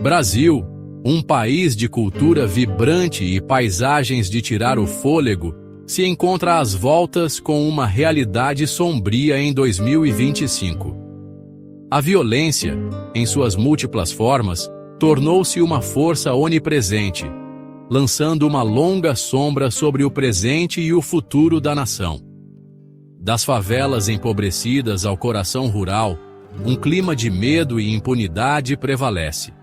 Brasil, um país de cultura vibrante e paisagens de tirar o fôlego, se encontra às voltas com uma realidade sombria em 2025. A violência, em suas múltiplas formas, tornou-se uma força onipresente, lançando uma longa sombra sobre o presente e o futuro da nação. Das favelas empobrecidas ao coração rural, um clima de medo e impunidade prevalece.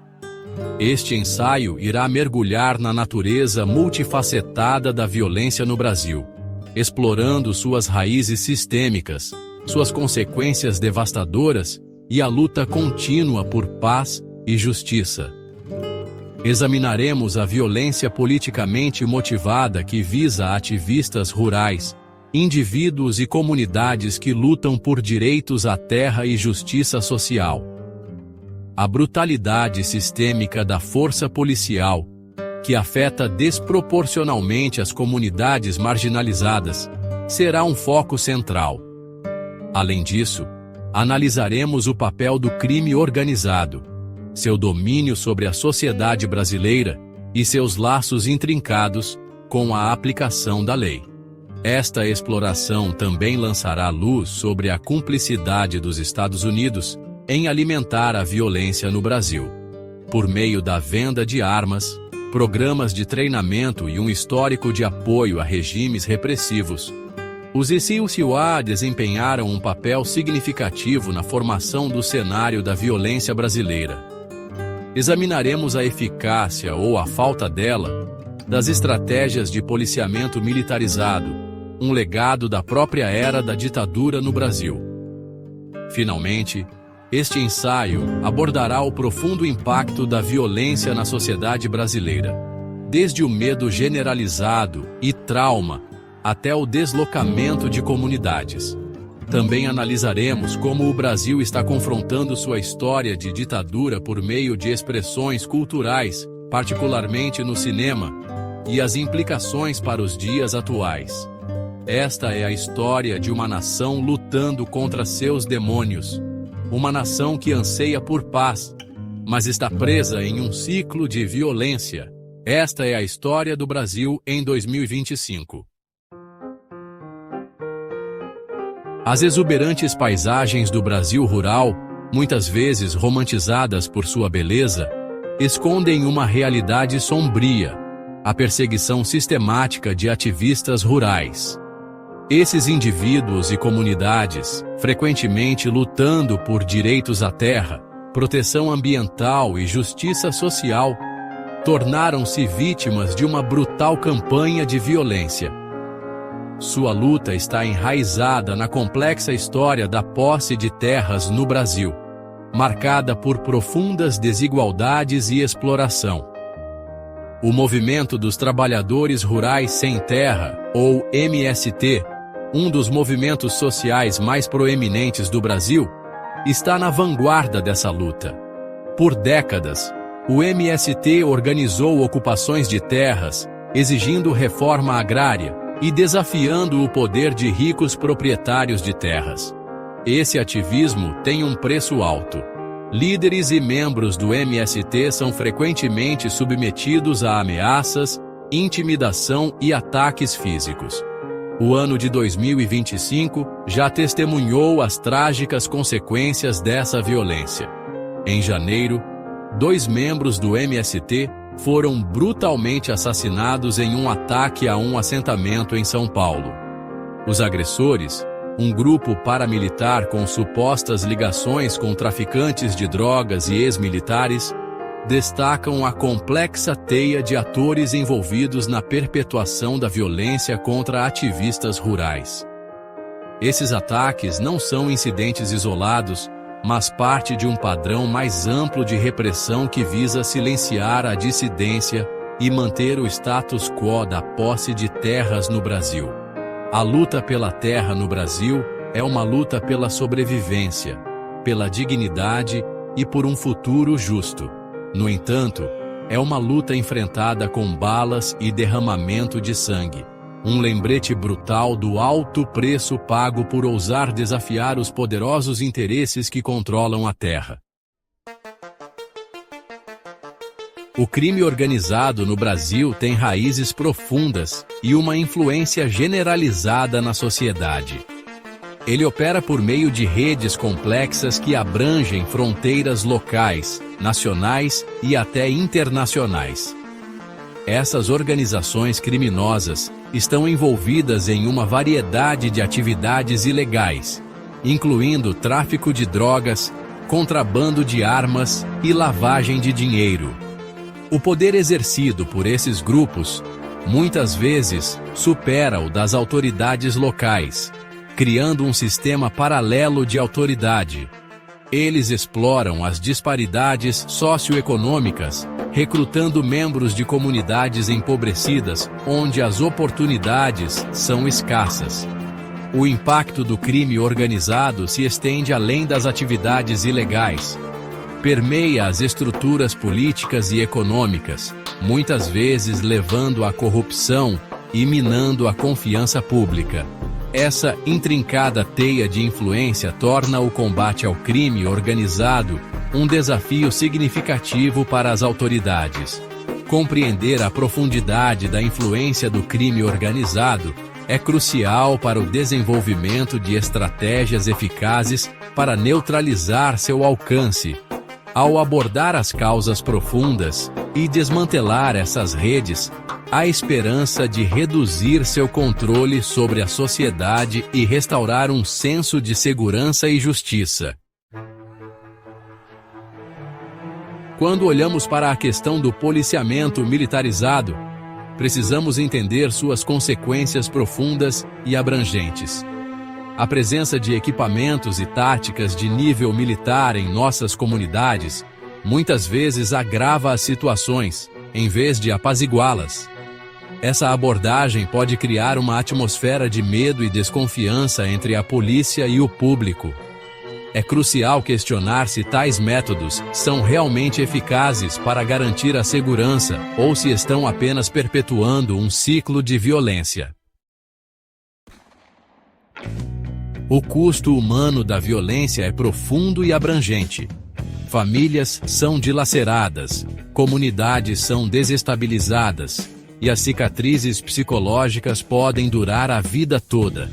Este ensaio irá mergulhar na natureza multifacetada da violência no Brasil, explorando suas raízes sistêmicas, suas consequências devastadoras e a luta contínua por paz e justiça. Examinaremos a violência politicamente motivada que visa ativistas rurais, indivíduos e comunidades que lutam por direitos à terra e justiça social. A brutalidade sistêmica da força policial, que afeta desproporcionalmente as comunidades marginalizadas, será um foco central. Além disso, analisaremos o papel do crime organizado, seu domínio sobre a sociedade brasileira e seus laços intrincados com a aplicação da lei. Esta exploração também lançará luz sobre a cumplicidade dos Estados Unidos em alimentar a violência no Brasil, por meio da venda de armas, programas de treinamento e um histórico de apoio a regimes repressivos. Os ICIL-CIUA desempenharam um papel significativo na formação do cenário da violência brasileira. Examinaremos a eficácia ou a falta dela das estratégias de policiamento militarizado, um legado da própria era da ditadura no Brasil. Finalmente, este ensaio abordará o profundo impacto da violência na sociedade brasileira, desde o medo generalizado e trauma até o deslocamento de comunidades. Também analisaremos como o Brasil está confrontando sua história de ditadura por meio de expressões culturais, particularmente no cinema, e as implicações para os dias atuais. Esta é a história de uma nação lutando contra seus demônios. Uma nação que anseia por paz, mas está presa em um ciclo de violência. Esta é a história do Brasil em 2025. As exuberantes paisagens do Brasil rural, muitas vezes romantizadas por sua beleza, escondem uma realidade sombria: a perseguição sistemática de ativistas rurais. Esses indivíduos e comunidades, frequentemente lutando por direitos à terra, proteção ambiental e justiça social, tornaram-se vítimas de uma brutal campanha de violência. Sua luta está enraizada na complexa história da posse de terras no Brasil, marcada por profundas desigualdades e exploração. O Movimento dos Trabalhadores Rurais Sem Terra, ou MST, um dos movimentos sociais mais proeminentes do Brasil, está na vanguarda dessa luta. Por décadas, o MST organizou ocupações de terras, exigindo reforma agrária e desafiando o poder de ricos proprietários de terras. Esse ativismo tem um preço alto. Líderes e membros do MST são frequentemente submetidos a ameaças, intimidação e ataques físicos. O ano de 2025 já testemunhou as trágicas consequências dessa violência. Em janeiro, 2 membros do MST foram brutalmente assassinados em um ataque a um assentamento em São Paulo. Os agressores, um grupo paramilitar com supostas ligações com traficantes de drogas e ex-militares, destacam a complexa teia de atores envolvidos na perpetuação da violência contra ativistas rurais. Esses ataques não são incidentes isolados, mas parte de um padrão mais amplo de repressão que visa silenciar a dissidência e manter o status quo da posse de terras no Brasil. A luta pela terra no Brasil é uma luta pela sobrevivência, pela dignidade e por um futuro justo. No entanto, é uma luta enfrentada com balas e derramamento de sangue. Um lembrete brutal do alto preço pago por ousar desafiar os poderosos interesses que controlam a terra. O crime organizado no Brasil tem raízes profundas e uma influência generalizada na sociedade. Ele opera por meio de redes complexas que abrangem fronteiras locais, nacionais e até internacionais. Essas organizações criminosas estão envolvidas em uma variedade de atividades ilegais, incluindo tráfico de drogas, contrabando de armas e lavagem de dinheiro. O poder exercido por esses grupos, muitas vezes, supera o das autoridades locais, criando um sistema paralelo de autoridade. Eles exploram as disparidades socioeconômicas, recrutando membros de comunidades empobrecidas, onde as oportunidades são escassas. O impacto do crime organizado se estende além das atividades ilegais. Permeia as estruturas políticas e econômicas, muitas vezes levando à corrupção e minando a confiança pública. Essa intrincada teia de influência torna o combate ao crime organizado um desafio significativo para as autoridades. Compreender a profundidade da influência do crime organizado é crucial para o desenvolvimento de estratégias eficazes para neutralizar seu alcance. Ao abordar as causas profundas e desmantelar essas redes, há esperança de reduzir seu controle sobre a sociedade e restaurar um senso de segurança e justiça. Quando olhamos para a questão do policiamento militarizado, precisamos entender suas consequências profundas e abrangentes. A presença de equipamentos e táticas de nível militar em nossas comunidades muitas vezes agrava as situações, em vez de apaziguá-las. Essa abordagem pode criar uma atmosfera de medo e desconfiança entre a polícia e o público. É crucial questionar se tais métodos são realmente eficazes para garantir a segurança ou se estão apenas perpetuando um ciclo de violência. O custo humano da violência é profundo e abrangente. Famílias são dilaceradas, comunidades são desestabilizadas, e as cicatrizes psicológicas podem durar a vida toda.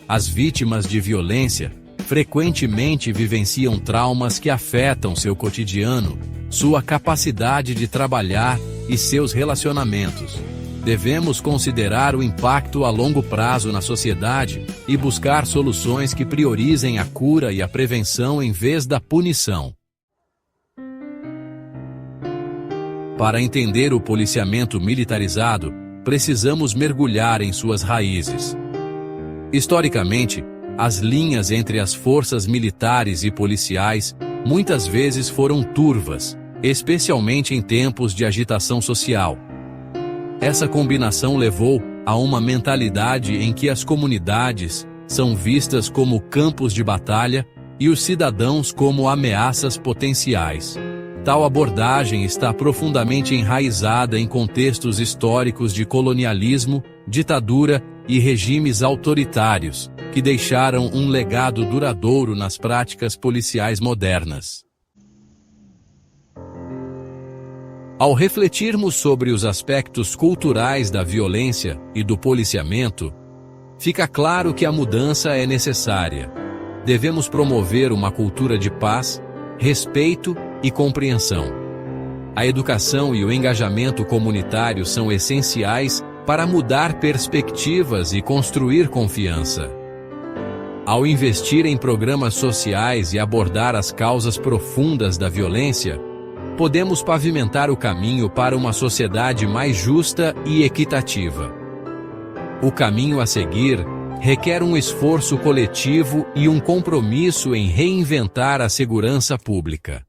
As vítimas de violência frequentemente vivenciam traumas que afetam seu cotidiano, sua capacidade de trabalhar e seus relacionamentos. Devemos considerar o impacto a longo prazo na sociedade e buscar soluções que priorizem a cura e a prevenção em vez da punição. Para entender o policiamento militarizado, precisamos mergulhar em suas raízes. Historicamente, as linhas entre as forças militares e policiais muitas vezes foram turvas, especialmente em tempos de agitação social. Essa combinação levou a uma mentalidade em que as comunidades são vistas como campos de batalha e os cidadãos como ameaças potenciais. Tal abordagem está profundamente enraizada em contextos históricos de colonialismo, ditadura e regimes autoritários, que deixaram um legado duradouro nas práticas policiais modernas. Ao refletirmos sobre os aspectos culturais da violência e do policiamento, fica claro que a mudança é necessária. Devemos promover uma cultura de paz, respeito e compreensão. A educação e o engajamento comunitário são essenciais para mudar perspectivas e construir confiança. Ao investir em programas sociais e abordar as causas profundas da violência, podemos pavimentar o caminho para uma sociedade mais justa e equitativa. O caminho a seguir requer um esforço coletivo e um compromisso em reinventar a segurança pública.